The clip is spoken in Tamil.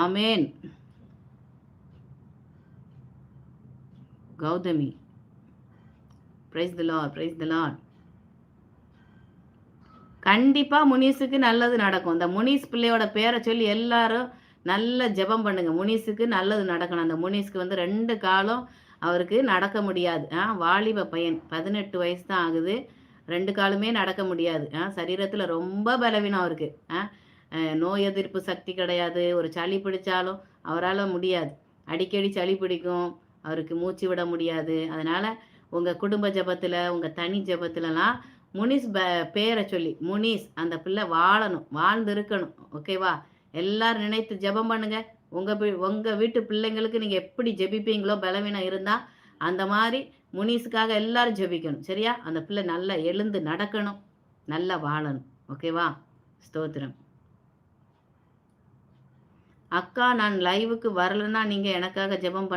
Amen. Gautami, praise the lord, praise the lord. கண்டிப்பா முனிஸுக்கு நல்லது நடக்கும். இந்த முனிஸ் பிள்ளையோட பேரை சொல்லி எல்லாரும் நல்ல ஜெபம் பண்ணுங்க. முனிஸுக்கு நல்லது நடக்கணும். அந்த முனிஸ்க்கு வந்து 2 காலும் அவருக்கு நடக்க முடியாது. வாலிப பையன் 18 வயசு தான் ஆகுது. 2 காலுமே நடக்க முடியாது. சரீரத்துல ரொம்ப பலவீனம் அவருக்கு. நோய் எதிர்ப்பு சக்தி கிடையாது. ஒரு சளி பிடிச்சாலும் அவரால முடியாது. அடிக்கடி சளி பிடிக்கும். அவருக்கு மூச்சு விட முடியாது. அதனால உங்க குடும்ப ஜெபத்துல, உங்க தனி ஜெபத்துலலாம் முனிஸ் பேரை சொல்லி, முனிஸ் அந்த பிள்ளை வாழணும், வாழ்ந்திருக்கணும். ஓகேவா? எல்லாரும் நினைத்து ஜெபம் பண்ணுங்க. உங்க வீட்டு பிள்ளைங்களுக்கு நீங்க எப்படி ஜெபிப்பீங்களோ பலவீனம் இருந்தா, அந்த மாரி முனிஸுக்காக எல்லாரும் ஜெபிக்கணும். சரியா? அந்த பிள்ளை நல்லா எழுந்து நடக்கணும், நல்லா வாழணும். ஓகேவா? ஸ்தோத்திரம். அக்கா, நான் லைவுக்கு வரலன்னா நீங்க எனக்காக ஜெபம்